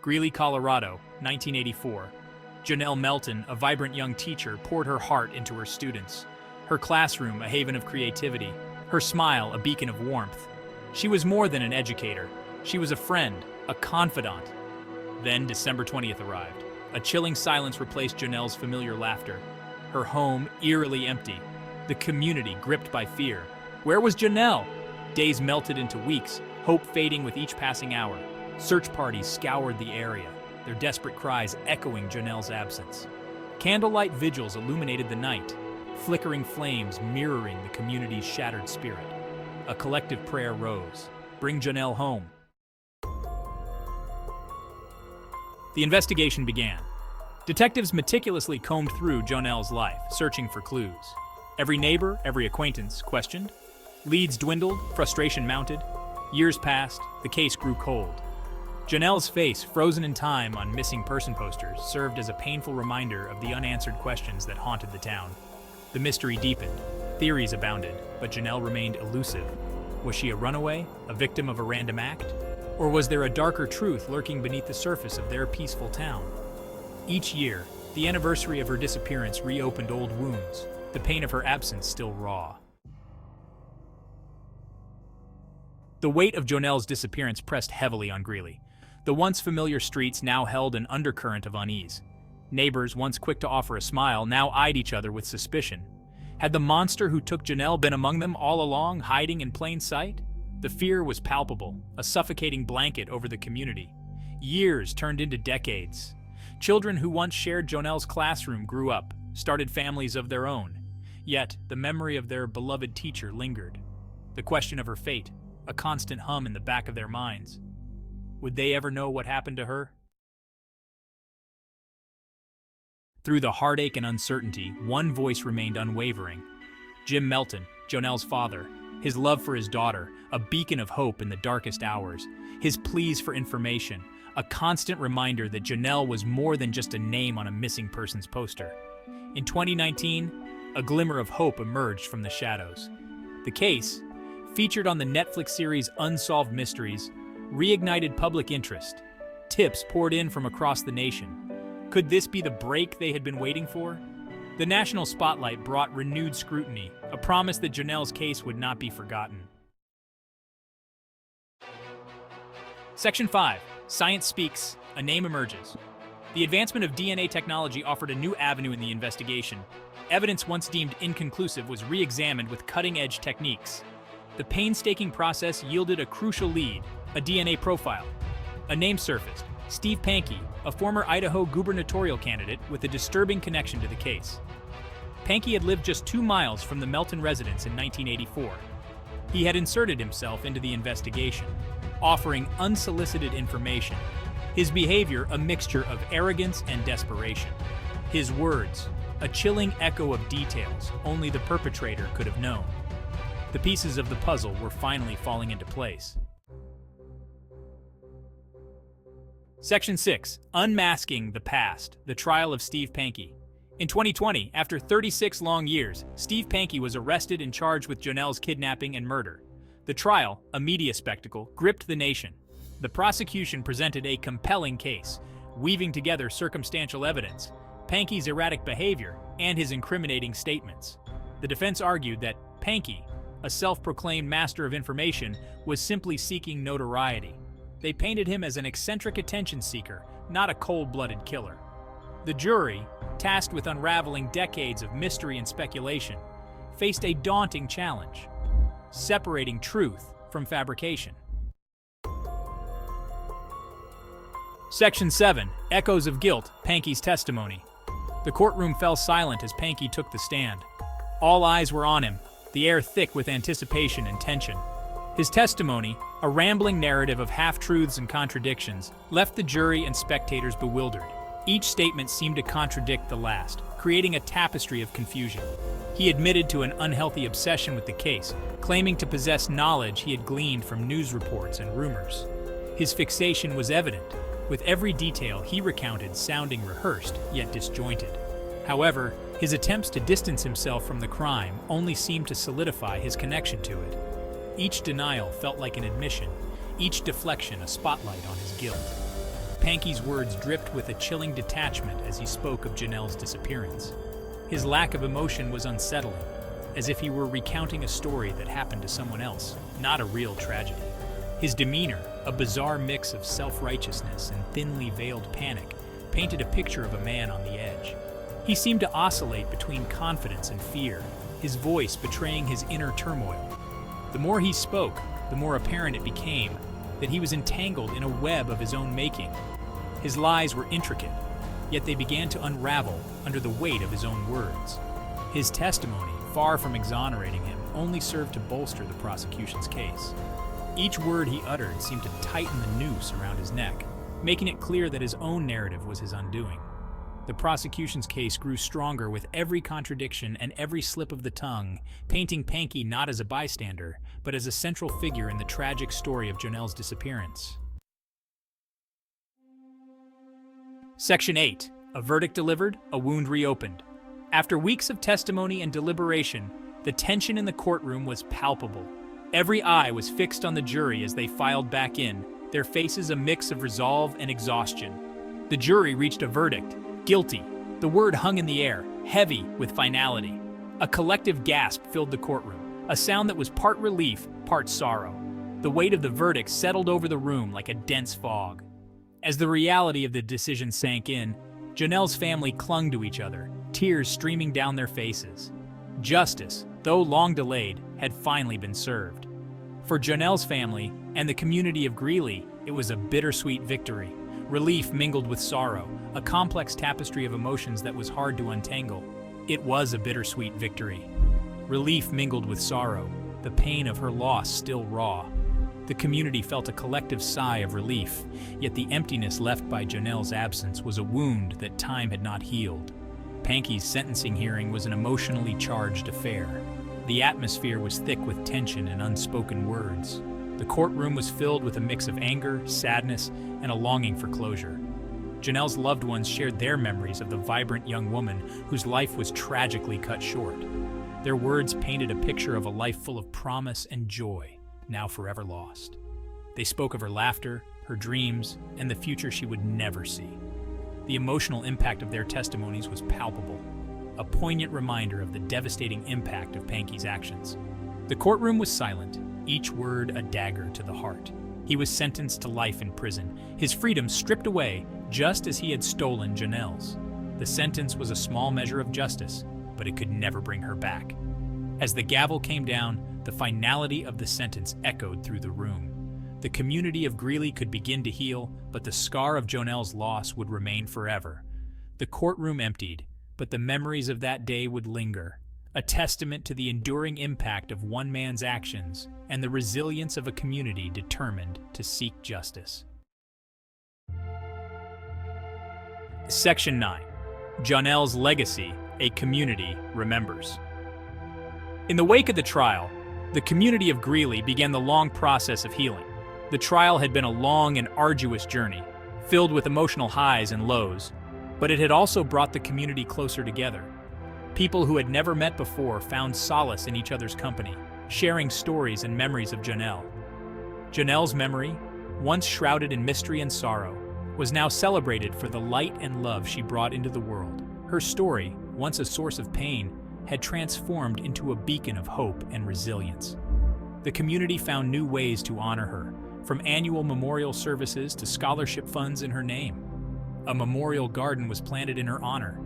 Greeley, Colorado, 1984. Jonelle Melton, a vibrant young teacher, poured her heart into her students. Her classroom, a haven of creativity. Her smile, a beacon of warmth. She was more than an educator. She was a friend, a confidant. Then December 20th arrived. A chilling silence replaced Jonelle's familiar laughter. Her home eerily empty. The community gripped by fear. Where was Jonelle? Days melted into weeks, hope fading with each passing hour. Search parties scoured the area, their desperate cries echoing Jonelle's absence. Candlelight vigils illuminated the night, flickering flames mirroring the community's shattered spirit. A collective prayer rose. Bring Jonelle home. The investigation began. Detectives meticulously combed through Jonelle's life, searching for clues. Every neighbor, every acquaintance questioned. Leads dwindled, frustration mounted. Years passed, the case grew cold. Jonelle's face, frozen in time on missing person posters, served as a painful reminder of the unanswered questions that haunted the town. The mystery deepened. Theories abounded, but Jonelle remained elusive. Was she a runaway, a victim of a random act? Or was there a darker truth lurking beneath the surface of their peaceful town? Each year, the anniversary of her disappearance reopened old wounds, the pain of her absence still raw. The weight of Jonelle's disappearance pressed heavily on Greeley. The once familiar streets now held an undercurrent of unease. Neighbors, once quick to offer a smile, now eyed each other with suspicion. Had the monster who took Jonelle been among them all along, hiding in plain sight? The fear was palpable, a suffocating blanket over the community. Years turned into decades. Children who once shared Jonelle's classroom grew up, started families of their own. Yet, the memory of their beloved teacher lingered. The question of her fate, a constant hum in the back of their minds. Would they ever know what happened to her? Through the heartache and uncertainty, one voice remained unwavering. Jim Melton, Jonelle's father, his love for his daughter, a beacon of hope in the darkest hours, his pleas for information, a constant reminder that Jonelle was more than just a name on a missing persons poster. In 2019, a glimmer of hope emerged from the shadows. The case, featured on the Netflix series Unsolved Mysteries, reignited public interest. Tips poured in from across the nation. Could this be the break they had been waiting for? The national spotlight brought renewed scrutiny, a promise that Jonelle's case would not be forgotten. Section 5. Science Speaks, a name emerges. The advancement of DNA technology offered a new avenue in the investigation. Evidence once deemed inconclusive was re-examined with cutting-edge techniques. The painstaking process yielded a crucial lead, a DNA profile. A name surfaced, Steve Pankey, a former Idaho gubernatorial candidate with a disturbing connection to the case. Pankey had lived just 2 miles from the Melton residence in 1984. He had inserted himself into the investigation, offering unsolicited information. His behavior a mixture of arrogance and desperation. His words, a chilling echo of details only the perpetrator could have known. The pieces of the puzzle were finally falling into place. Section 6. Unmasking the Past, the Trial of Steve Pankey. In 2020, after 36 long years, Steve Pankey was arrested and charged with Jonelle's kidnapping and murder. The trial, a media spectacle, gripped the nation. The prosecution presented a compelling case, weaving together circumstantial evidence, Pankey's erratic behavior, and his incriminating statements. The defense argued that Pankey, a self-proclaimed master of information, was simply seeking notoriety. They painted him as an eccentric attention seeker, not a cold-blooded killer. The jury, tasked with unraveling decades of mystery and speculation, faced a daunting challenge: separating truth from fabrication. Section 7. Echoes of Guilt, Pankey's Testimony. The courtroom fell silent as Pankey took the stand. All eyes were on him, the air thick with anticipation and tension. His testimony, a rambling narrative of half-truths and contradictions, left the jury and spectators bewildered. Each statement seemed to contradict the last, creating a tapestry of confusion. He admitted to an unhealthy obsession with the case, claiming to possess knowledge he had gleaned from news reports and rumors. His fixation was evident, with every detail he recounted sounding rehearsed yet disjointed. However, his attempts to distance himself from the crime only seemed to solidify his connection to it. Each denial felt like an admission, each deflection a spotlight on his guilt. Pankey's words dripped with a chilling detachment as he spoke of Jonelle's disappearance. His lack of emotion was unsettling, as if he were recounting a story that happened to someone else, not a real tragedy. His demeanor, a bizarre mix of self-righteousness and thinly veiled panic, painted a picture of a man on the edge. He seemed to oscillate between confidence and fear, his voice betraying his inner turmoil. The more he spoke, the more apparent it became that he was entangled in a web of his own making. His lies were intricate, yet they began to unravel under the weight of his own words. His testimony, far from exonerating him, only served to bolster the prosecution's case. Each word he uttered seemed to tighten the noose around his neck, making it clear that his own narrative was his undoing. The prosecution's case grew stronger with every contradiction and every slip of the tongue, painting Pankey not as a bystander, but as a central figure in the tragic story of Jonelle's disappearance. Section 8. A verdict delivered, a wound reopened. After weeks of testimony and deliberation, the tension in the courtroom was palpable. Every eye was fixed on the jury as they filed back in, their faces a mix of resolve and exhaustion. The jury reached a verdict. Guilty. The word hung in the air, heavy with finality. A collective gasp filled the courtroom, a sound that was part relief, part sorrow. The weight of the verdict settled over the room like a dense fog. As the reality of the decision sank in, Jonelle's family clung to each other, tears streaming down their faces. Justice, though long delayed, had finally been served. For Jonelle's family and the community of Greeley, it was a bittersweet victory. Relief mingled with sorrow, a complex tapestry of emotions that was hard to untangle. It was a bittersweet victory. Relief mingled with sorrow, the pain of her loss still raw. The community felt a collective sigh of relief, yet the emptiness left by Jonelle's absence was a wound that time had not healed. Pankey's sentencing hearing was an emotionally charged affair. The atmosphere was thick with tension and unspoken words. The courtroom was filled with a mix of anger, sadness, and a longing for closure. Jonelle's loved ones shared their memories of the vibrant young woman whose life was tragically cut short. Their words painted a picture of a life full of promise and joy, now forever lost. They spoke of her laughter, her dreams, and the future she would never see. The emotional impact of their testimonies was palpable, a poignant reminder of the devastating impact of Pankey's actions. The courtroom was silent, each word a dagger to the heart. He was sentenced to life in prison, his freedom stripped away just as he had stolen Jonelle's. The sentence was a small measure of justice, but it could never bring her back. As the gavel came down, the finality of the sentence echoed through the room. The community of Greeley could begin to heal, but the scar of Jonelle's loss would remain forever. The courtroom emptied, but the memories of that day would linger, a testament to the enduring impact of one man's actions and the resilience of a community determined to seek justice. Section 9. Jonelle's legacy, a community remembers. In the wake of the trial, the community of Greeley began the long process of healing. The trial had been a long and arduous journey, filled with emotional highs and lows, but it had also brought the community closer together. People who had never met before found solace in each other's company, sharing stories and memories of Jonelle. Jonelle's memory, once shrouded in mystery and sorrow, was now celebrated for the light and love she brought into the world. Her story, once a source of pain, had transformed into a beacon of hope and resilience. The community found new ways to honor her, from annual memorial services to scholarship funds in her name. A memorial garden was planted in her honor,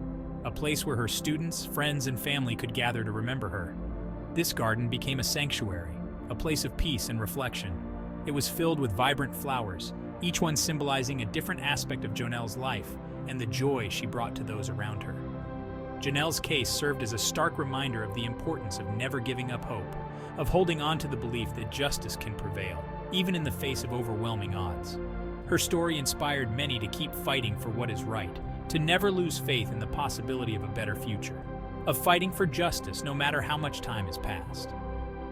a place where her students, friends, and family could gather to remember her. This garden became a sanctuary, a place of peace and reflection. It was filled with vibrant flowers, each one symbolizing a different aspect of Jonelle's life and the joy she brought to those around her. Jonelle's case served as a stark reminder of the importance of never giving up hope, of holding on to the belief that justice can prevail, even in the face of overwhelming odds. Her story inspired many to keep fighting for what is right, to never lose faith in the possibility of a better future, of fighting for justice no matter how much time has passed.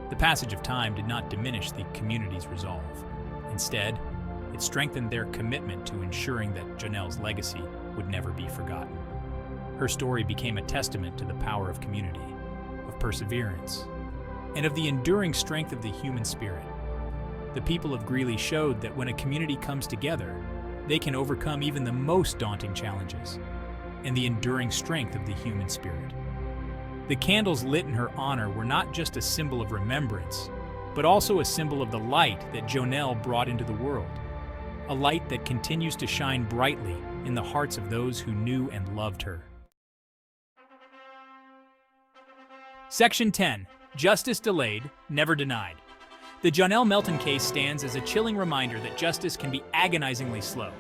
The passage of time did not diminish the community's resolve. Instead, it strengthened their commitment to ensuring that Jonelle's legacy would never be forgotten. Her story became a testament to the power of community, of perseverance, and of the enduring strength of the human spirit. The people of Greeley showed that when a community comes together, they can overcome even the most daunting challenges, and the enduring strength of the human spirit. The candles lit in her honor were not just a symbol of remembrance, but also a symbol of the light that Jonelle brought into the world, a light that continues to shine brightly in the hearts of those who knew and loved her. Section 10. Justice delayed, never denied. The Jonelle Melton case stands as a chilling reminder that justice can be agonizingly slow.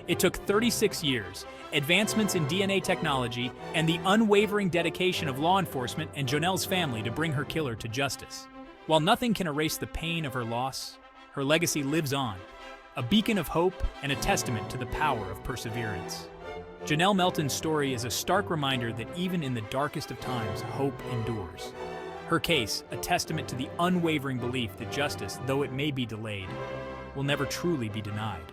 It took 36 years, advancements in DNA technology, and the unwavering dedication of law enforcement and Jonelle's family to bring her killer to justice. While nothing can erase the pain of her loss, her legacy lives on, a beacon of hope and a testament to the power of perseverance. Jonelle Melton's story is a stark reminder that even in the darkest of times, hope endures. Her case, a testament to the unwavering belief that justice, though it may be delayed, will never truly be denied.